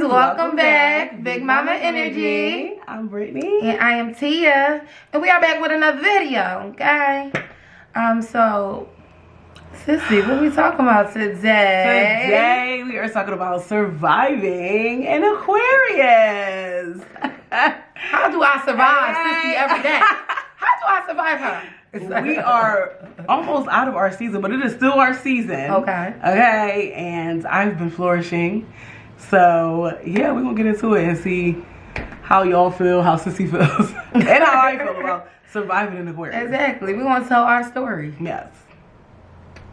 welcome back, Big Mama Energy. I'm Brittany. And I am Tia. And we are back with another video, okay? So, Sissy, what we talking about today? Today, we are talking about surviving an Aquarius. How do I survive Sissy every day? How do I survive her? We are almost out of our season, but it is still our season. Okay. Okay, and I've been flourishing. So, yeah, we're going to get into it and see how y'all feel, how Sissy feels, and how I feel about surviving an Aquarius. Exactly. We want to tell our story. Yes.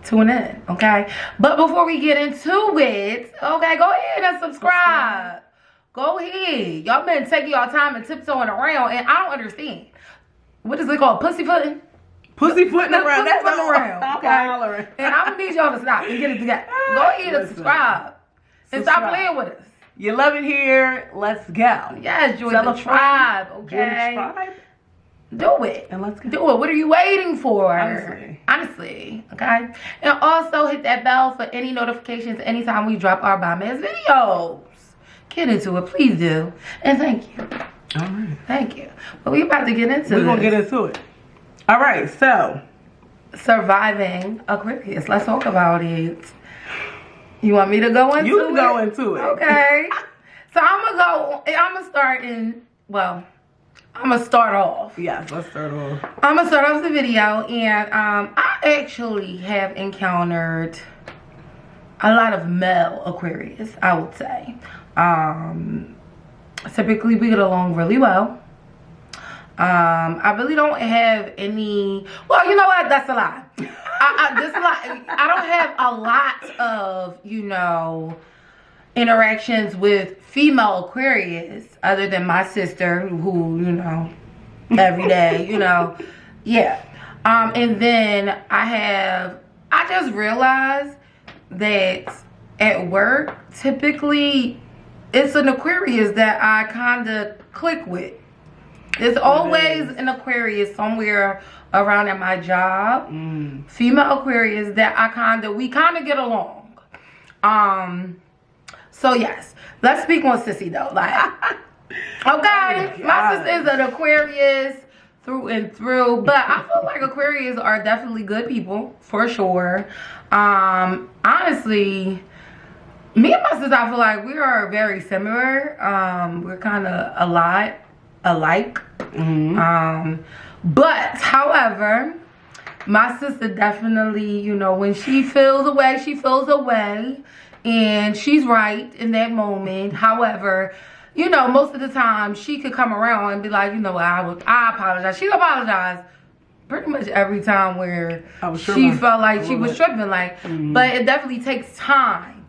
Tune in, okay? But before we get into it, okay, go ahead and subscribe. Go ahead. Y'all been taking y'all time and tiptoeing around, and I don't understand. What is it called? Pussyfooting? Pussyfooting around. That's Pussyfooting around. Okay. And I'm going to need y'all to stop and get it together. Go ahead and subscribe. And stop playing with us. You love it here. Let's go. Yes, join the tribe, okay? Join the tribe. Do it. And let's go. Do it. What are you waiting for? Honestly, okay? And also hit that bell for any notifications anytime we drop our bomb-ass videos. Get into it. Please do. And thank you. All right. Thank you. But we about to get into it. We're going to get into it. All right, so. Surviving Aquarius. Let's talk about it. You want me to go into it? You can go into it. Okay. So I'm going to start in, well, I'm going to start off. Yes, let's start off. I'm going to start off the video, and I actually have encountered a lot of male Aquarius, I would say. Typically, we get along really well. I really don't have any, well, you know what? That's a lie. I don't have a lot of, you know, interactions with female Aquarius other than my sister, who, you know, every day, you know, yeah. And then I just realized that at work, typically, it's an Aquarius that I kind of click with. There's always an Aquarius somewhere around at my job. Female Aquarius that we kind of get along. So yes, let's speak on Sissy though. Like, okay, my sister is an Aquarius through and through, but I feel like Aquarius are definitely good people for sure. Honestly, me and my sister, I feel like we are very similar. We're kind of alike. But however, my sister definitely, you know, when she feels away, she feels away, and she's right in that moment. However, you know, most of the time she could come around and be like, you know, I apologize. She apologized pretty much every time where she felt like she was tripping, like, but it definitely takes time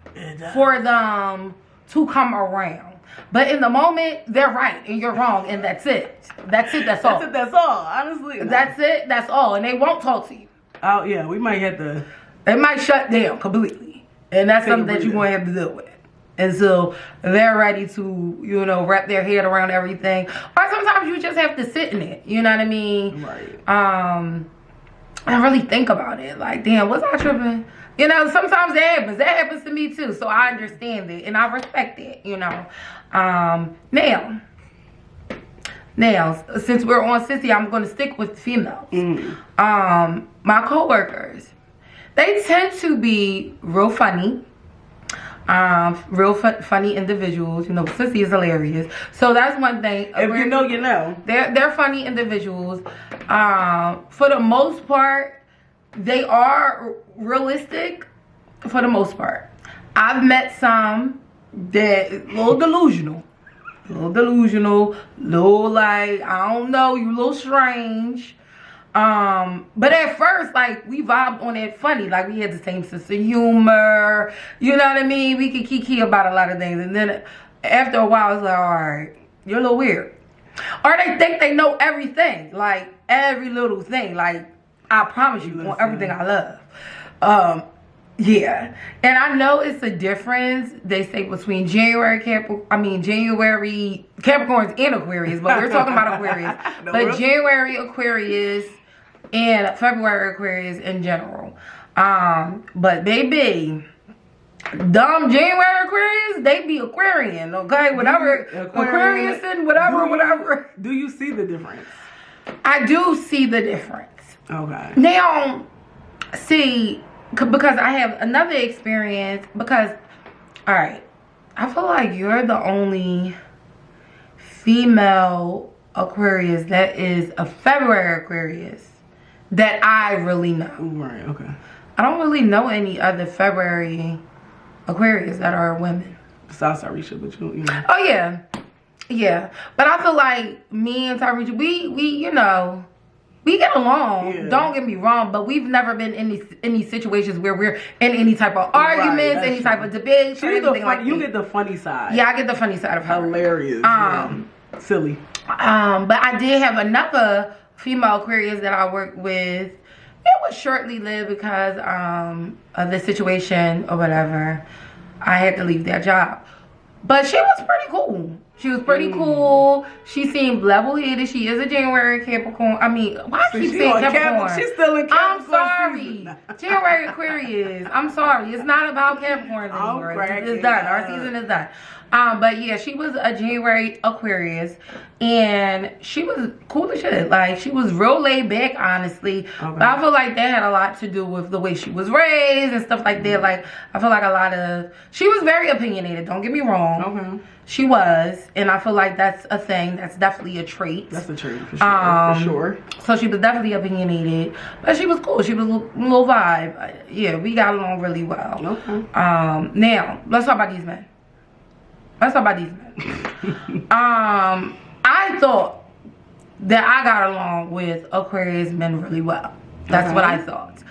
for them to come around. But in the moment, they're right and you're wrong, and that's it. That's it, that's all. That's it, that's all, honestly. That's it, that's all. And they won't talk to you. Oh, yeah, we might have to. They might shut down completely. And that's something that you're going to have to deal with. And so they're ready to, you know, wrap their head around everything. Or sometimes you just have to sit in it. You know what I mean? Right. And really think about it. Like, damn, was I tripping? You know, sometimes that happens. That happens to me too. So I understand it and I respect it, you know. Now, since we're on Sissy, I'm going to stick with females. My coworkers, they tend to be real funny. Funny individuals. You know, Sissy is hilarious. So that's one thing. If you know, you know. They're funny individuals. For the most part, they are realistic. For the most part, I've met some that a little delusional, little like, I don't know, you a little strange. But at first, like, we vibed on it funny. Like, we had the same sense of humor. You know what I mean? We could kiki about a lot of things. And then after a while, it's like, all right, you're a little weird. Or they think they know everything. Like, every little thing. Like, I promise you, on everything I love. Yeah. And I know it's a difference, they say, between January Capricorns and Aquarius. But we're talking about Aquarius. But January Aquarius and February Aquarius in general. But baby, Dumb January Aquarius, they be Aquarian, okay? Whatever, Aquarius and whatever. Do you see the difference? I do see the difference. Okay. Now, see, because I have another experience, because, all right, I feel like you're the only female Aquarius that is a February Aquarius that I really know. Right, okay. I don't really know any other February Aquarius that are women. Besides Tarisha, but you know. Oh, yeah. Yeah. But I feel like me and Tarisha, we you know, we get along. Yeah. Don't get me wrong, but we've never been in any situations where we're in any type of arguments, any type of debates, or anything like that. You get the funny side. Yeah, I get the funny side of her. Hilarious. Silly. But I did have another female Aquarius that I worked with. It was shortly lived because of the situation or whatever. I had to leave that job. But she was pretty cool. She was pretty cool. She seemed level-headed. She is a January Capricorn. I mean, why do you say Capricorn? She's still in Capricorn. I'm sorry. January Aquarius. I'm sorry. It's not about Capricorns anymore. It's done. Our season is done. But yeah, she was a January Aquarius, and she was cool as shit. Like, she was real laid back, honestly. Okay. But I feel like that had a lot to do with the way she was raised and stuff like that. Like, I feel like she was very opinionated. Don't get me wrong. Okay. She was, and I feel like that's a thing. That's definitely a trait. That's a trait, for sure. For sure. So she was definitely opinionated, but she was cool. She was a little vibe. Yeah, we got along really well. Okay. Now, let's talk about these men. I thought that I got along with Aquarius men really well. That's what I thought.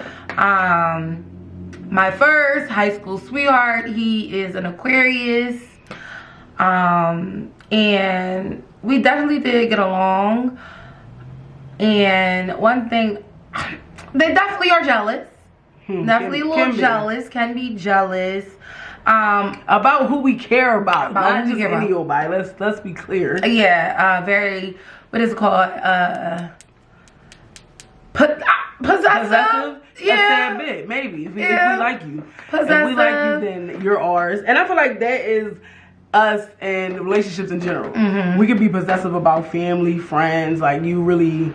My first high school sweetheart, he is an Aquarius. And we definitely did get along. And one thing, they definitely are jealous. Definitely a little jealous. Can be jealous. About who we care about. Not just anybody. Let's be clear. Yeah, very, what is it called? Possessive? Yeah. That's a bit, maybe. If we like you. Possessive. If we like you, then you're ours. And I feel like that is us and relationships in general. Mm-hmm. We can be possessive about family, friends. Like, you really...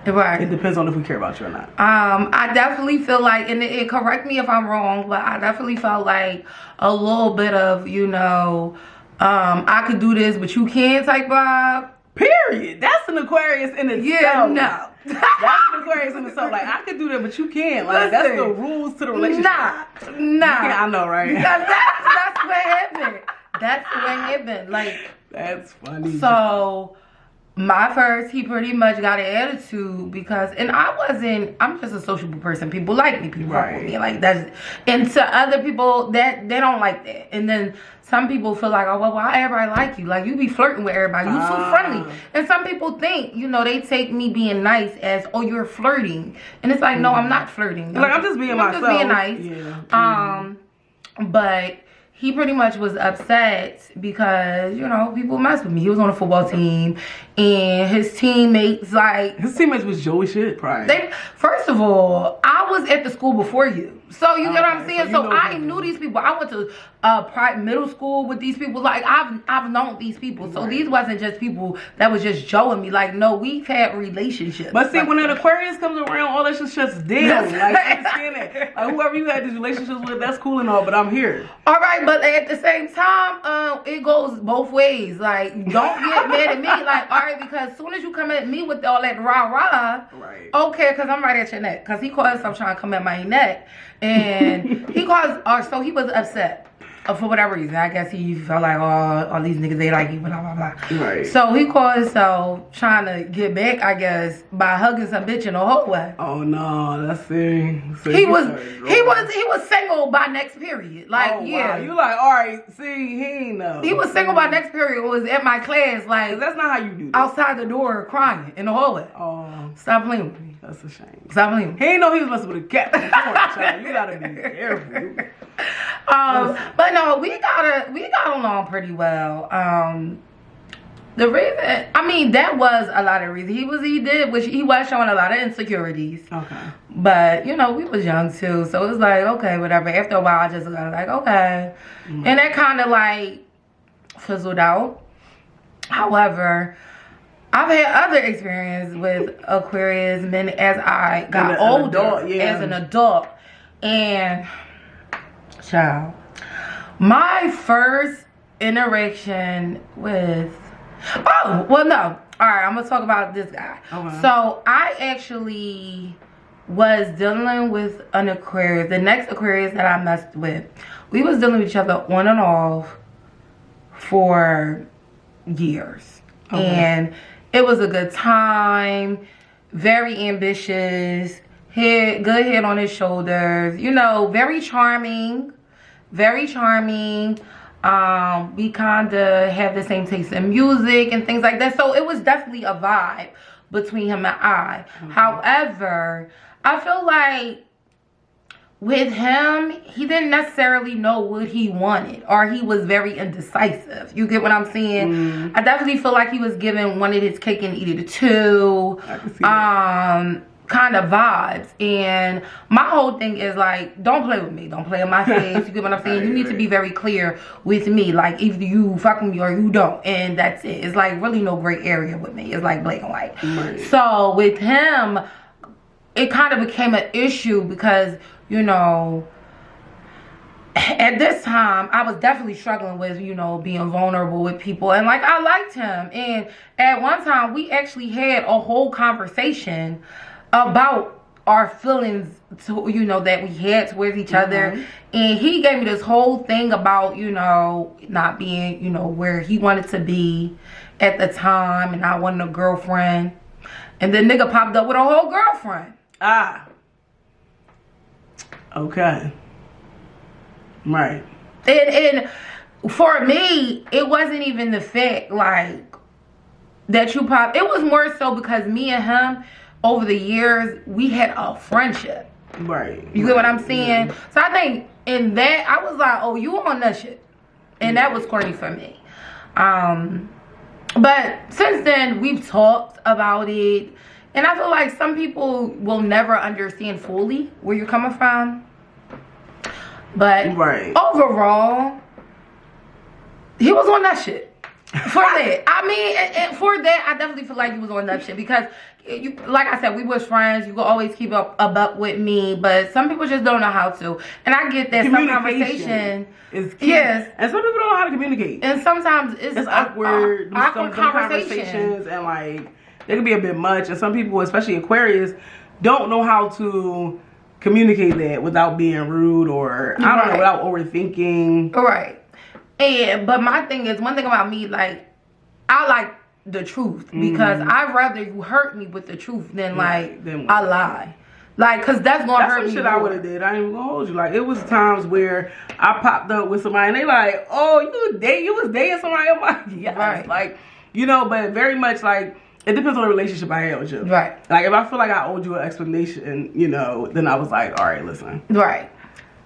Right. It depends on if we care about you or not. I definitely feel like, and it correct me if I'm wrong, but I definitely felt like a little bit of, you know, I could do this, but you can't type vibe. Period. That's an Aquarius in itself. Yeah, no. That's an Aquarius in itself. Like, I could do that, but you can't. Like, that's the rules to the relationship. Nah. I know, right? Because that's what happened. That's what happened. Like, that's funny. So... my first, he pretty much got an attitude because, and I'm just a sociable person. People like me, people fuck with me. Like, that's, and to other people, that they don't like that. And then some people feel like, oh, well, why everybody like you? Like, you be flirting with everybody. You so friendly. And some people think, you know, they take me being nice as, oh, you're flirting. And it's like, no, I'm not flirting. I'm just being myself. I'm just being nice. Yeah. But... he pretty much was upset because, you know, people mess with me. He was on a football team, and his teammates, like... his teammates was Joey shit, probably. First of all, I was at the school before you. So, you get what I'm saying? So I knew these people. I went to middle school with these people. Like, I've known these people. So these wasn't just people that was just Joe and me. Like, no, we've had relationships. But see, when an Aquarius comes around, all that shit shuts down. Like, you understand that? Like, whoever you had these relationships with, that's cool and all, but I'm here. All right, but at the same time, it goes both ways. Like, don't get mad at me. Like, all right, because as soon as you come at me with all that rah-rah, okay, because I'm right at your neck. Because he called himself trying to come at my neck. And so he was upset. For whatever reason, I guess he felt like, oh, all these niggas, they like you, blah, blah, blah. Right. So he called himself trying to get back, I guess, by hugging some bitch in the hallway. Oh no, that's it. So he was single by next period. Like, wow. You like, all right, see, he ain't know. He was single by next period. Was at my class, like, that's not how you do that. Outside the door crying in the hallway. Oh. Stop playing with me. That's a shame. Stop playing with me. He ain't know he was messing with a cat in the corner, child. You gotta be careful. But no, we got along pretty well. The reason, I mean, that was a lot of reasons. He was showing a lot of insecurities. Okay. But, you know, we was young too. So it was like, okay, whatever. After a while, I just got like, okay. Mm-hmm. And that kind of like fizzled out. However, I've had other experience with Aquarius men as I got older, as an adult. And, child, my first interaction with, oh, well, no. All right, I'm going to talk about this guy. Okay. So, I actually was dealing with an Aquarius, the next Aquarius that I messed with. We was dealing with each other on and off for years. Okay. And it was a good time, very ambitious, good head on his shoulders, you know, very charming, very charming. We kind of have the same taste in music and things like that. So it was definitely a vibe between him and I. Mm-hmm. However, I feel like with him, he didn't necessarily know what he wanted, or he was very indecisive. You get what I'm saying? Mm. I definitely feel like he was wanted his cake and eat it too. I can see that. Kind of vibes. And my whole thing is like, don't play with me. Don't play in my face. You get what I'm saying? You need to be very clear with me. Like, either you fuck with me or you don't. And that's it. It's like really no gray area with me. It's like black and white. Right. So with him, it kind of became an issue because, you know, at this time, I was definitely struggling with, you know, being vulnerable with people. And, like, I liked him. And at one time, we actually had a whole conversation about our feelings, to, you know, that we had towards each other. And he gave me this whole thing about, you know, not being, you know, where he wanted to be at the time. And I wanted a girlfriend. And then nigga popped up with a whole girlfriend. Ah. Okay. Right. And for me, it wasn't even the fact, like, that you popped. It was more so because me and him, over the years, we had a friendship. Right. You get what I'm saying? Yeah. So I think in that, I was like, oh, you on that shit. And that was corny for me. But since then, we've talked about it. And I feel like some people will never understand fully where you're coming from. But overall, he was on that shit. For that. I mean, and for that, I definitely feel like he was on that shit. Because, you, like I said, we was friends. You could always keep up with me. But some people just don't know how to. And I get that some conversation is key. Yes. And some people don't know how to communicate. And sometimes it's awkward. Awkward conversations. And, like, they can be a bit much. And some people, especially Aquarius, don't know how to communicate that without being rude or, I don't know, without overthinking. Right. But my thing is, one thing about me, like, I like the truth. Because I'd rather you hurt me with the truth than, like, I lie. Like, because that's going to hurt me. That's some shit I would have did. I ain't even going to hold you. Like, it was times where I popped up with somebody and they like, oh, you was dating somebody? I'm like, yes. Right. Like, you know, but very much like, it depends on the relationship I had with you. Right. Like, if I feel like I owed you an explanation, you know, then I was like, all right, listen. Right.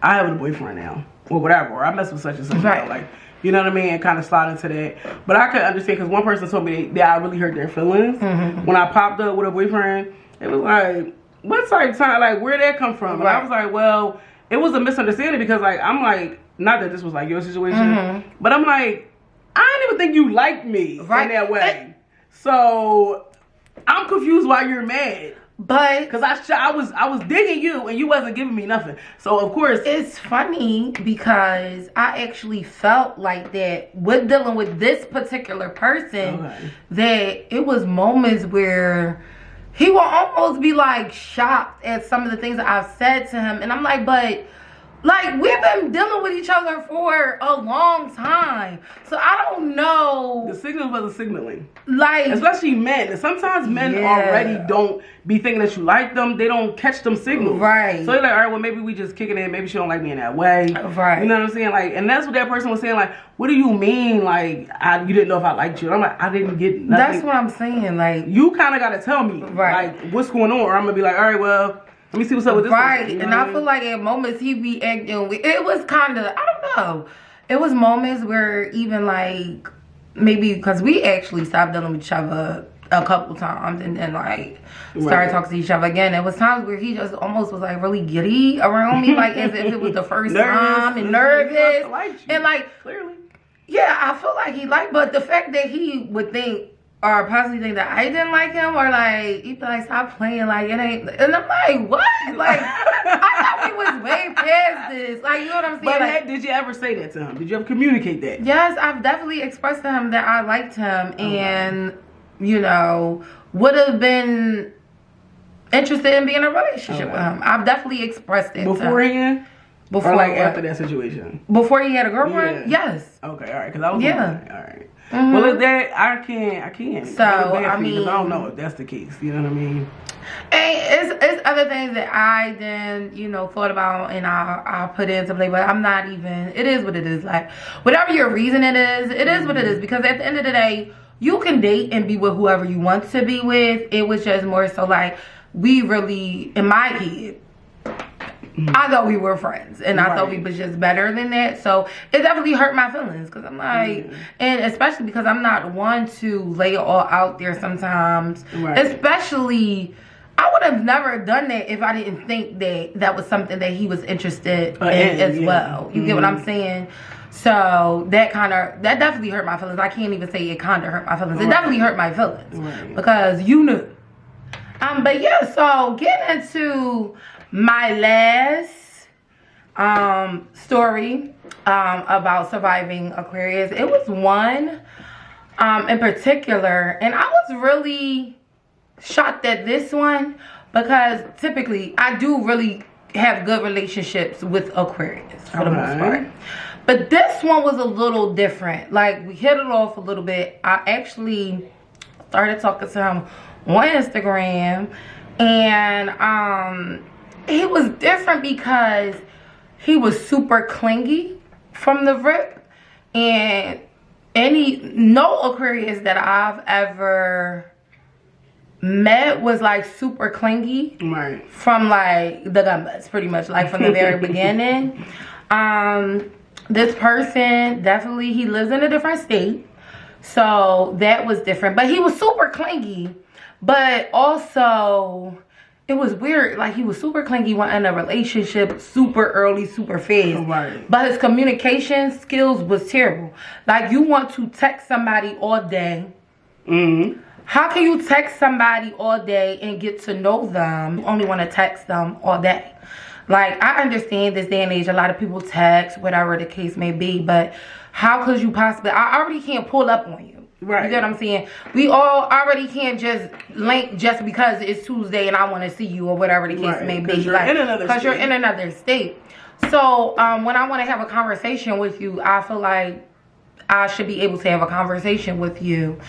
I have a boyfriend now. Or whatever. Or I mess with such and such. Right. Now. Like, you know what I mean? And kind of slide into that. But I could understand, because one person told me that I really hurt their feelings. When I popped up with a boyfriend, it was like, what type of time? Like, where'd that come from? And I was like, well, it was a misunderstanding because, like, I'm like, not that this was like your situation, but I'm like, I didn't even think you liked me in that way. So I'm confused why you're mad. But because I was digging you and you wasn't giving me nothing. So of course it's funny because I actually felt like that with dealing with this particular person, that it was moments where he will almost be like shocked at some of the things that I've said to him, and I'm like, but like, we've been dealing with each other for a long time. So I don't know. The signal wasn't signaling. Like, especially men. And sometimes men already don't be thinking that you like them. They don't catch them signals. Right. So they're like, all right, well, maybe we just kicking it. Maybe she don't like me in that way. Right. You know what I'm saying? Like, and that's what that person was saying. Like, what do you mean? Like, you didn't know if I liked you. And I'm like, I didn't get nothing. That's what I'm saying. Like, you kind of got to tell me. Right. Like, what's going on? Or I'm going to be like, all right, well, let me see what's up with this. Right, you know, and I feel like at moments he be acting. It was kind of, I don't know. It was moments where even like maybe because we actually stopped dealing with each other a couple times and then like started talking to each other again. It was times where he just almost was like really giddy around me, like as if it was the first time, and nervous and like clearly. Yeah, I feel like he liked, but the fact that he would think or possibly think that I didn't like him, or like he'd be like, stop playing, like it ain't, and I'm like, what? Like I thought we was way past this, like, you know what I'm saying? But like, did you ever say that to him? Did you ever communicate that? Yes, I've definitely expressed to him that I liked him, and you know, would have been interested in being in a relationship with him. I've definitely expressed it beforehand. Before, or like what? after that situation? Before he had a girlfriend? Yeah. Yes. Okay, all right. Because I was all right. Well, if that I can't. So I mean, I don't know if that's the case. You know what I mean? And it's other things that I then, you know, thought about and I put into play, but I'm not even. It is what it is. Like whatever your reason it is what it is. Because at the end of the day, you can date and be with whoever you want to be with. It was just more so like we really, in my head, I thought we were friends, and I thought we was just better than that. So it definitely hurt my feelings, because I'm like, and especially because I'm not one to lay it all out there sometimes. Especially, I would have never done that if I didn't think that that was something that he was interested in as well. You get what I'm saying? So that definitely hurt my feelings. I can't even say it kind of hurt my feelings. It definitely hurt my feelings because you knew. But yeah, so getting into my last story about surviving Aquarius, it was one in particular, and I was really shocked at this one because typically I do really have good relationships with Aquarius for the most part. But this one was a little different. Like, we hit it off a little bit. I actually started talking to him on Instagram, and he was different because he was super clingy from the rip, and no Aquarius that I've ever met was like super clingy from like the gumbas, pretty much, like from the very beginning. This person definitely, he lives in a different state, so that was different, but he was super clingy. But also it was weird, like he was super clingy, went in a relationship super early, super fast. But his communication skills was terrible. Like, you want to text somebody all day. How can you text somebody all day and get to know them? You only want to text them all day. Like, I understand this day and age, a lot of people text, whatever the case may be, but how could you possibly, I already can't pull up on you. You get what I'm saying? We all already can't just link just because it's Tuesday and I want to see you or whatever the case may be. Because you're in another state. So when I want to have a conversation with you, I feel like I should be able to have a conversation with you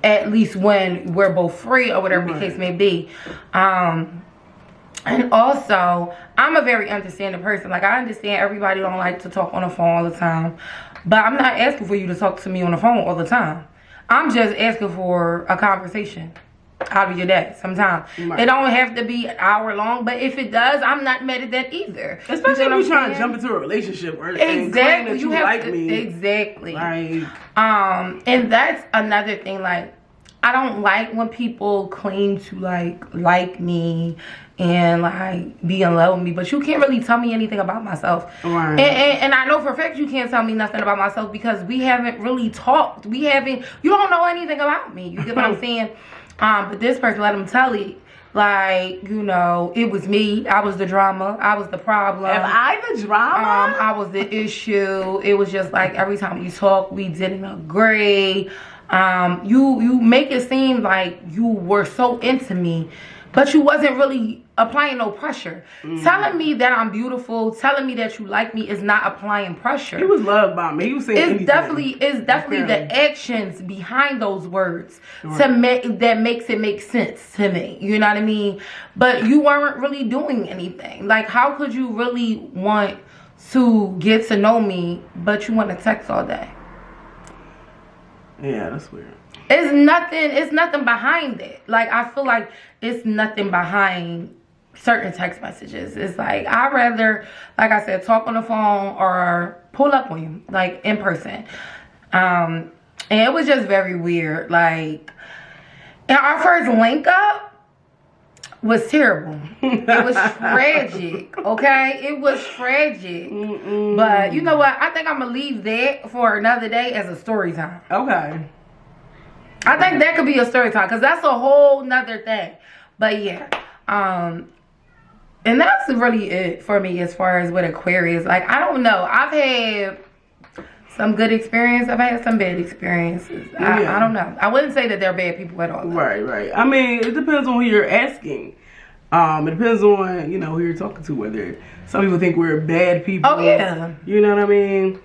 at least when we're both free or whatever the case may be. And also, I'm a very understanding person. Like, I understand everybody don't like to talk on the phone all the time, but I'm not asking for you to talk to me on the phone all the time. I'm just asking for a conversation out of your day sometime. It don't have to be an hour long, but if it does, I'm not mad at that either. Especially if you're trying to jump into a relationship or and claim that you like me. Exactly. And that's another thing. Like, I don't like when people claim to like me and like be in love with me, but you can't really tell me anything about myself. And I know for a fact you can't tell me nothing about myself because we haven't really talked. You don't know anything about me. You get what I'm saying? But this person, let him tell it. Like, you know, it was me. I was the drama. I was the problem. Am I the drama? I was the issue. It was just like every time we talked, we didn't agree. You make it seem like you were so into me, but you wasn't really applying no pressure. Telling me that I'm beautiful, telling me that you like me is not applying pressure. He was loved by me. He was saying it's definitely the actions behind those words that makes it make sense to me. You know what I mean? But you weren't really doing anything. Like, how could you really want to get to know me, but you want to text all day? Yeah, that's weird. It's nothing behind it. Like, I feel like it's nothing behind certain text messages. It's like, I'd rather, like I said, talk on the phone or pull up on you, like in person. And it was just very weird. Like, and our first link up was terrible. It was tragic, okay? It was tragic. But you know what? I think I'm going to leave that for another day as a story time. Okay. I think that could be a story time because that's a whole nother thing. But yeah. And that's really it for me as far as with Aquarius. Like, I don't know. I've had some good experience. I've had some bad experiences. I don't know. I wouldn't say that they're bad people at all. Right. I mean, it depends on who you're asking. It depends on, you know, who you're talking to. Whether some people think we're bad people. Oh, yeah. You know what I mean?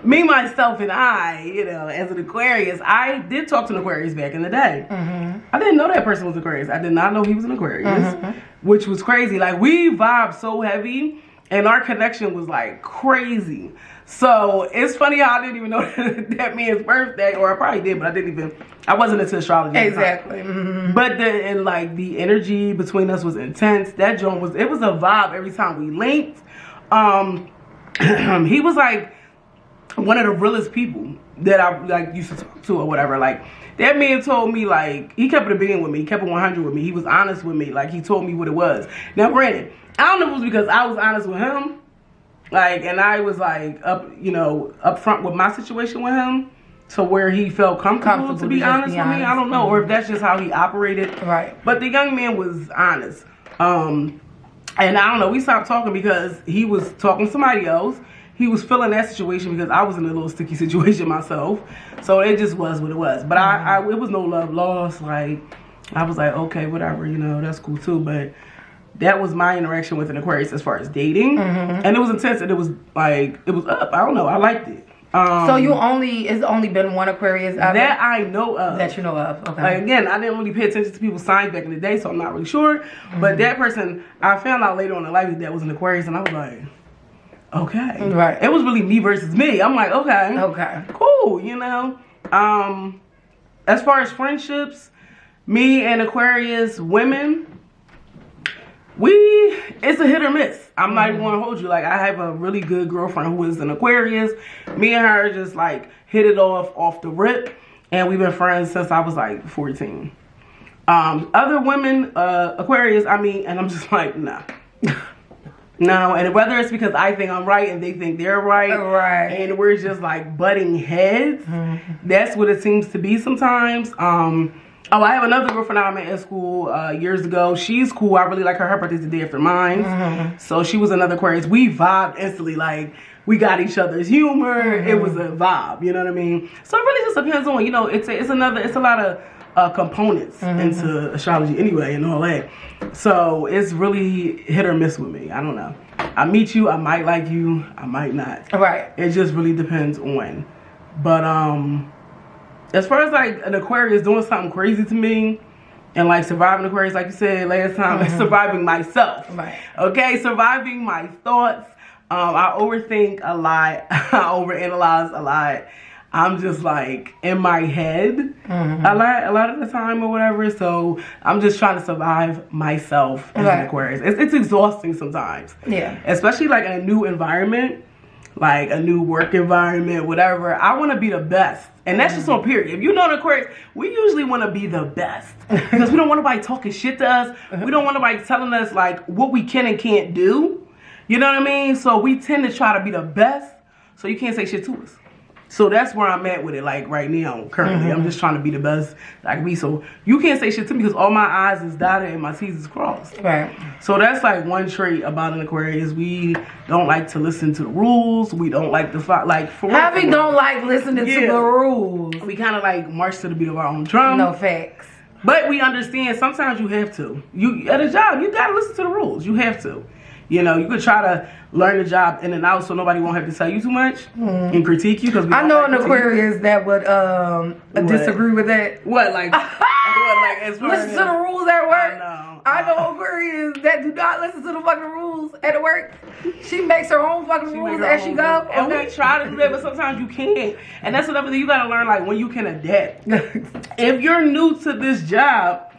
Me, myself, and I, you know, as an Aquarius, I did talk to an Aquarius back in the day. I didn't know that person was Aquarius. I did not know he was an Aquarius, which was crazy. Like, we vibed so heavy, and our connection was, like, crazy. So, it's funny how I didn't even know that man's birthday, or I probably did, but I wasn't into astrology. Exactly. But the energy between us was intense. That joint it was a vibe every time we linked. He was, like, one of the realest people that I like used to talk to or whatever. Like, that man told me, like, he kept it a being with me. He kept it 100 with me. He was honest with me. Like, he told me what it was. Now, granted, I don't know if it was because I was honest with him, like, and I was like up front with my situation with him, to where he felt comfortable to be honest with me. I don't know, or if that's just how he operated. Right. But the young man was honest. And I don't know. We stopped talking because he was talking to somebody else. He was feeling that situation because I was in a little sticky situation myself. So it just was what it was. But it was no love lost. Like, I was like, okay, whatever, you know, that's cool too. But that was my interaction with an Aquarius as far as dating. And it was intense, and it was like, it was up. I don't know. I liked it. So it's only been one Aquarius ever? That I know of. That you know of, okay. Like, again, I didn't really pay attention to people's signs back in the day, so I'm not really sure. But that person, I found out later on in life that was an Aquarius, and I was like, okay. Right. It was really me versus me. I'm like, okay. Okay. Cool, you know. As far as friendships, me and Aquarius women, it's a hit or miss. I'm not even gonna hold you. Like, I have a really good girlfriend who is an Aquarius. Me and her just like hit it off the rip, and we've been friends since I was like 14. Other women, Aquarius, and I'm just like, nah. No, and whether it's because I think I'm right and they think they're right, and we're just like butting heads, that's what it seems to be sometimes. I have another girlfriend I met at school years ago. She's cool. I really like her. Her birthday's the day after mine. So she was another Aquarius. We vibed instantly. Like, we got each other's humor. It was a vibe. You know what I mean? So it really just depends on, you know, it's a lot of components into astrology anyway and all that. So it's really hit or miss with me. I don't know. I meet you. I might like you. I might not. Right. It just really depends on. But as far as like an Aquarius doing something crazy to me and like surviving Aquarius, like you said last time, it's surviving myself. Right. Okay, surviving my thoughts. I overthink a lot. I overanalyze a lot. I'm just like in my head a lot of the time or whatever. So I'm just trying to survive myself as an Aquarius. It's exhausting sometimes. Yeah. Especially like in a new environment, like a new work environment, whatever. I want to be the best. And that's just on period. If you know an Aquarius, we usually want to be the best. Because we don't want nobody talking shit to us. We don't want nobody telling us like what we can and can't do. You know what I mean? So we tend to try to be the best. So you can't say shit to us. So that's where I'm at with it, like right now, currently. I'm just trying to be the best that I can be. So you can't say shit to me because all my I's is dotted and my T's is crossed. Right. So that's like one trait about an Aquarius. We don't like to listen to the rules. We don't like to fight. Like, for Javi don't like listening to the rules. We kind of like march to the beat of our own drum. No facts. But we understand sometimes you have to. You at a job, you got to listen to the rules. You have to. You know, you could try to learn the job in and out so nobody won't have to tell you too much and critique you. Cause I know an Aquarius that would disagree with that. What, like, listen to the rules at work? I know Aquarius that do not listen to the fucking rules at work. She makes her own fucking rules as she go. And we try to do that, but sometimes you can't. And that's another thing you gotta learn, like, when you can adapt. If you're new to this job,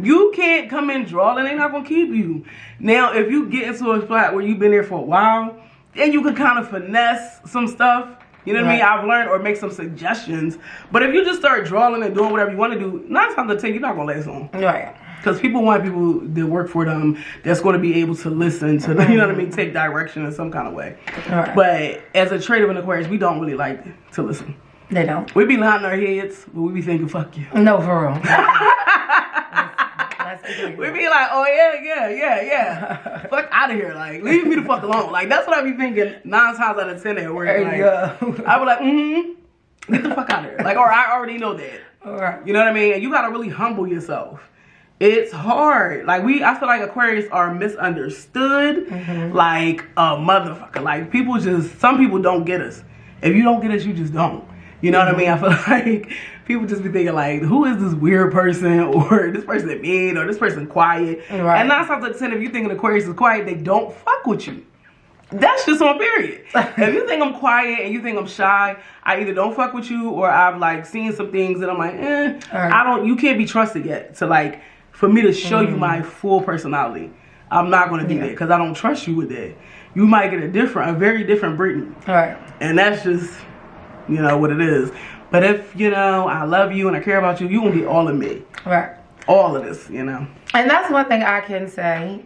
you can't come in drawing, they're not gonna keep you. Now, if you get into a spot where you've been there for a while, then you can kind of finesse some stuff. You know what I mean? I've learned, or make some suggestions. But if you just start drawing and doing whatever you want to do, 9 times out of 10, you're not going to last long. Right. Because people want people that work for them that's going to be able to listen to them, you know what I mean? Take direction in some kind of way. Right. But as a trait of an Aquarius, we don't really like to listen. They don't. We be nodding our heads, but we be thinking, fuck you. No, for real. We be like, oh yeah. Fuck out of here. Like, leave me the fuck alone. Like, that's what I be thinking 9 times out of 10 at work. Like, I be like, get the fuck out of here. Like, or I already know that. Right. You know what I mean? And you gotta really humble yourself. It's hard. Like, I feel like Aquarius are misunderstood. Like a motherfucker. Like, some people don't get us. If you don't get us, you just don't. You know what I mean? I feel like people just be thinking like, who is this weird person, or this person mean, or this person quiet. Right. And 9 times out of 10, if you think an Aquarius is quiet, they don't fuck with you. That's just on period. If you think I'm quiet and you think I'm shy, I either don't fuck with you, or I've like seen some things that I'm like, you can't be trusted yet to like, for me to show you my full personality. I'm not going to do that because I don't trust you with that. You might get a very different Brittany. Right. And that's just, you know, what it is. But if, you know, I love you and I care about you, you gonna get all of me. Right. All of this, you know. And that's one thing I can say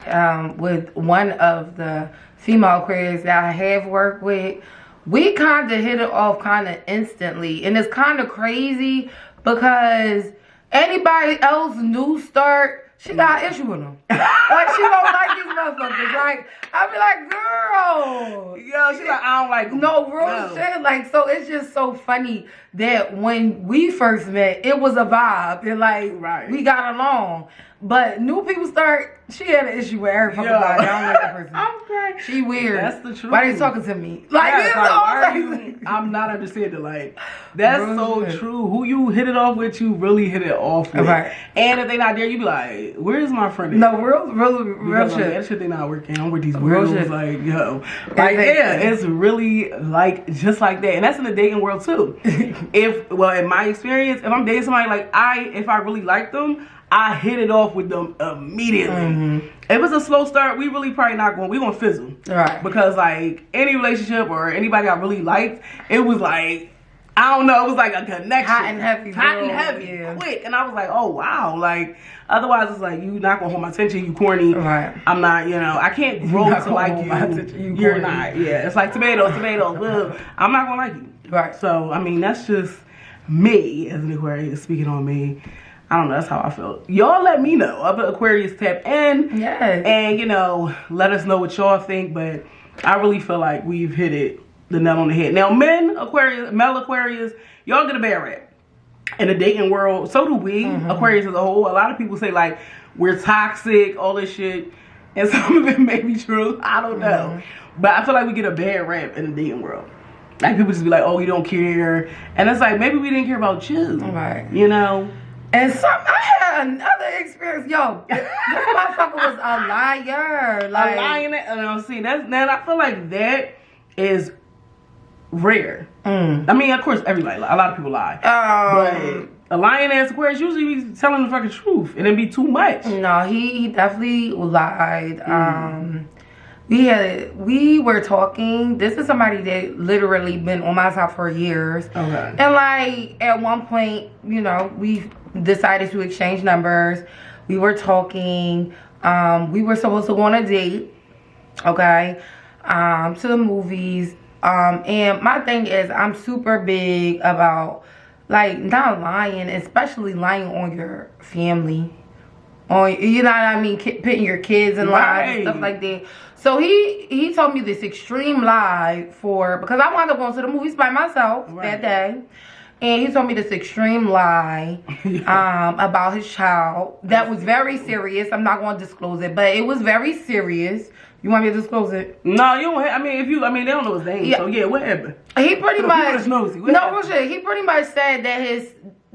with one of the female Aquarius that I have worked with. We kind of hit it off kind of instantly. And it's kind of crazy because anybody else new start, she got an issue with them. Like, she don't like these motherfuckers. Like, I be like, girl. Yo, she's like, I don't like them. No, real shit. Like, so it's just so funny that when we first met, it was a vibe. And, like, we got along. But new people start, she had an issue with every fucking body. I don't like that person. Okay. She weird. That's the truth. Why are you talking to me? Like, I'm not understanding. Like, that's so true. Who you hit it off with, you really hit it off with. Right. And if they not there, you be like, where's my friend at? No, real shit. That shit, they not working. I'm with these weirdos. Like, yo. Like, it's really like, just like that. And that's in the dating world, too. In my experience, if I'm dating somebody, like, if I really like them, I hit it off with them immediately. If it's a slow start, we really probably not going. We gonna fizzle, right? Because like any relationship or anybody I really liked, it was like, I don't know, it was like a connection, hot and heavy, quick. And I was like, oh wow, like otherwise it's like you not gonna hold my attention, you corny. Right. I'm not, you know, I can't grow to like you. You're not. Yeah, it's like tomatoes. I'm not gonna like you. Right. So I mean, that's just me as an Aquarius speaking on me. I don't know, that's how I felt. Y'all let me know. Other Aquarius tap in. Yes. And, you know, let us know what y'all think. But I really feel like we've hit it the nail on the head. Now, male Aquarius, y'all get a bad rap. In the dating world, so do we, Aquarius as a whole. A lot of people say, like, we're toxic, all this shit. And some of it may be true. I don't know. But I feel like we get a bad rap in the dating world. Like, people just be like, oh, you don't care. And it's like, maybe we didn't care about you. Right. You know? And I had another experience. Yo, this motherfucker was a liar. Like, a liar. See, now I feel like that is rare. I mean, of course, everybody, a lot of people lie. But a lying ass Aquarius usually be telling the fucking truth, and it be too much. No, he definitely lied. We were talking. This is somebody that literally been on my side for years. Okay. And like at one point, you know, we decided to exchange numbers. We were talking. We were supposed to go on a date. Okay. To the movies. And my thing is, I'm super big about like not lying, especially lying on your family. On, you know what I mean, putting your kids in lies and stuff like that. So he told me this extreme lie because I wound up going to the movies by myself that day. And he told me this extreme lie about his child that was very serious. I'm not going to disclose it, but it was very serious. You want me to disclose it? No, you don't. I mean, they don't know his name. Yeah. So yeah, what happened? He pretty much he pretty much said that his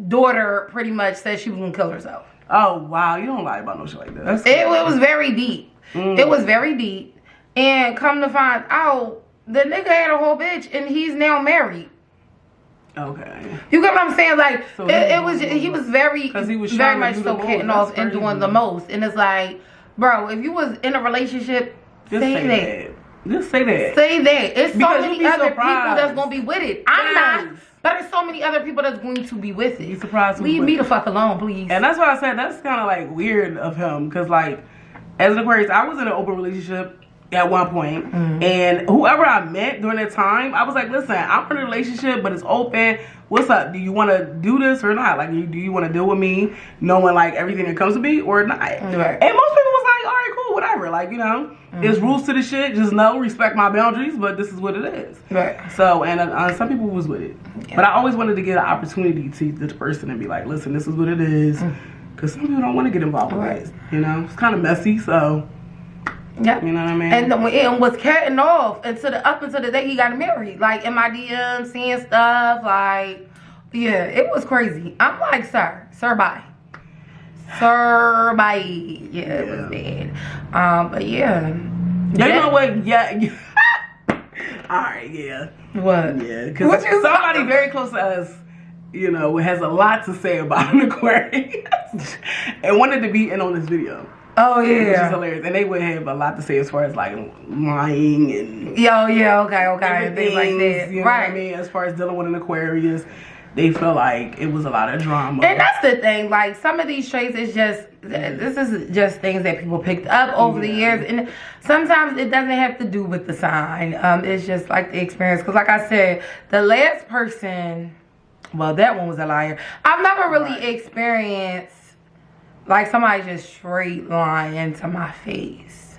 daughter pretty much said she was gonna kill herself. Oh wow, you don't lie about no shit like that. It was very deep. It was very deep. And come to find out, the nigga had a whole bitch, and he's now married. Okay. You get what I'm saying? Like, so he was very much so hitting off and doing the most. And it's like, bro, if you was in a relationship, just say that. Just say that. Say that. It's so Because many you be other surprised. people that's gonna be with it. I'm not, Yes. but there's so many other people that's going to be with it. You surprised who's Leave with me it. the fuck alone, please. And that's why I said that's kind of like weird of him, because like as an Aquarius, I was in an open relationship at one point, and whoever I met during that time, I was like, listen, I'm in a relationship, but it's open. What's up? Do you want to do this or not? Like, do you want to deal with me, knowing like everything that comes to me or not? Right. And most people was like, all right, cool, whatever. Like, you know, there's rules to the shit. Just know, respect my boundaries, but this is what it is. Right. So, and some people was with it, but I always wanted to get an opportunity to the person and be like, listen, this is what it is, because some people don't want to get involved with it. You know, it's kind of messy, so. Yep. You know what I mean? And was carrying off up until the day he got married. Like in my DMs, seeing stuff. Like, yeah, it was crazy. I'm like, sir, bye. Sir, bye. Yeah, it was bad. But yeah. You know what? Yeah. All right, yeah. What? Yeah, because somebody very close to us, you know, has a lot to say about an Aquarius and wanted to be in on this video. Oh Which is yeah. hilarious. And they would have a lot to say as far as like lying and Okay, and things like that. You know what I mean? As far as dealing with an Aquarius, they feel like it was a lot of drama. And that's the thing, like some of these traits is just, this is just things that people picked up over the years. And sometimes it doesn't have to do with the sign. It's just like the experience. Because like I said, the last person, well, that one was a liar. I've never really experienced like somebody just straight lying to my face.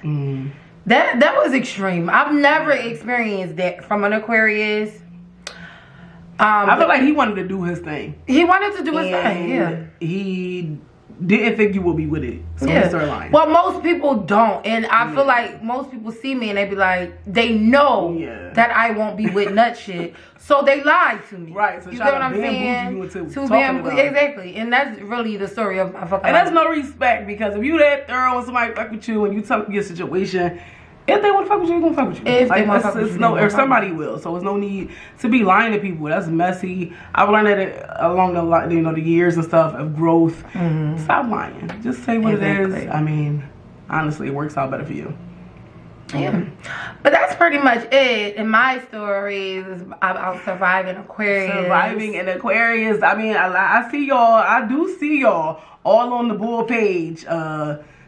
That was extreme. I've never experienced that from an Aquarius. I feel like he wanted to do his thing. He wanted to do his thing, yeah. He didn't think you would be with it, so he started lying. Well, most people don't, and I feel like most people see me and they be like, they know that I won't be with nut shit, so they lie to me. Right, so you get what I'm saying? Exactly, and that's really the story of my fucking And life. that's no respect, because if you that thorough and somebody fuck with you and you tell them your situation, if they want to fuck with you, they're going to fuck with you. If they want to fuck with you, or somebody will. So there's no need to be lying to people. That's messy. I've learned that along the years and stuff of growth. Stop lying. Just say what it is. I mean, honestly, it works out better for you. Yeah. But that's pretty much it in my stories about surviving Aquarius. Surviving an Aquarius. I mean, I see y'all. I do see y'all all on the Bull page.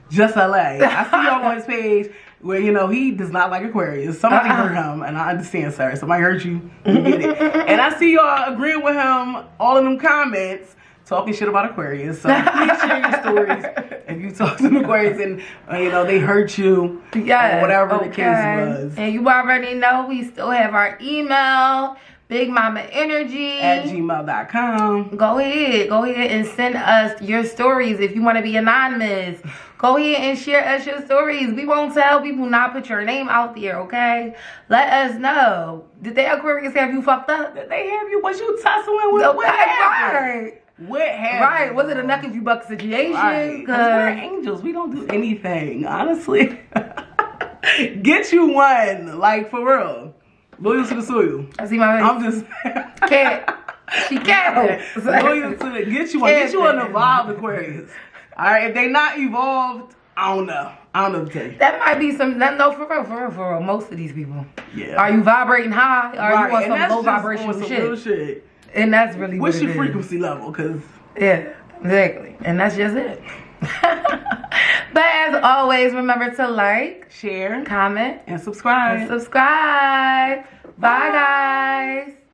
Just LA. I see y'all on his page. Where, you know, he does not like Aquarius. Somebody hurt him, and I understand, sir. Somebody hurt you, you get it. And I see y'all agreeing with him, all in them comments, talking shit about Aquarius. So please share your stories if you talk to an Aquarius and, you know, they hurt you, or whatever the case was. And you already know we still have our email, BigMamaEnergy@gmail.com. Go ahead and send us your stories if you want to be anonymous. Go ahead and share us your stories. We won't tell people not put your name out there, okay? Let us know. Did the Aquarius have you fucked up? Did they have you? Was you tussling with what happened? What happened? Right. Was it a knuck if you buck situation? Right. Because we're angels. We don't do anything, honestly. Get you one. Like, for real. Loyal to the soil. I see my face. I'm just Cat. She cat. Loyal to the get you one. Get you an evolved Aquarius. Alright, if they not evolved, I don't know. I don't know what to tell you. That might be some no for real. Most of these people. Yeah. Are you vibrating high? Are you on some low vibration vibrational shit? Shit? And that's really what's what your it frequency level? Cause yeah, exactly. And that's just it. But as always, remember to like, share, comment, and subscribe. Bye guys.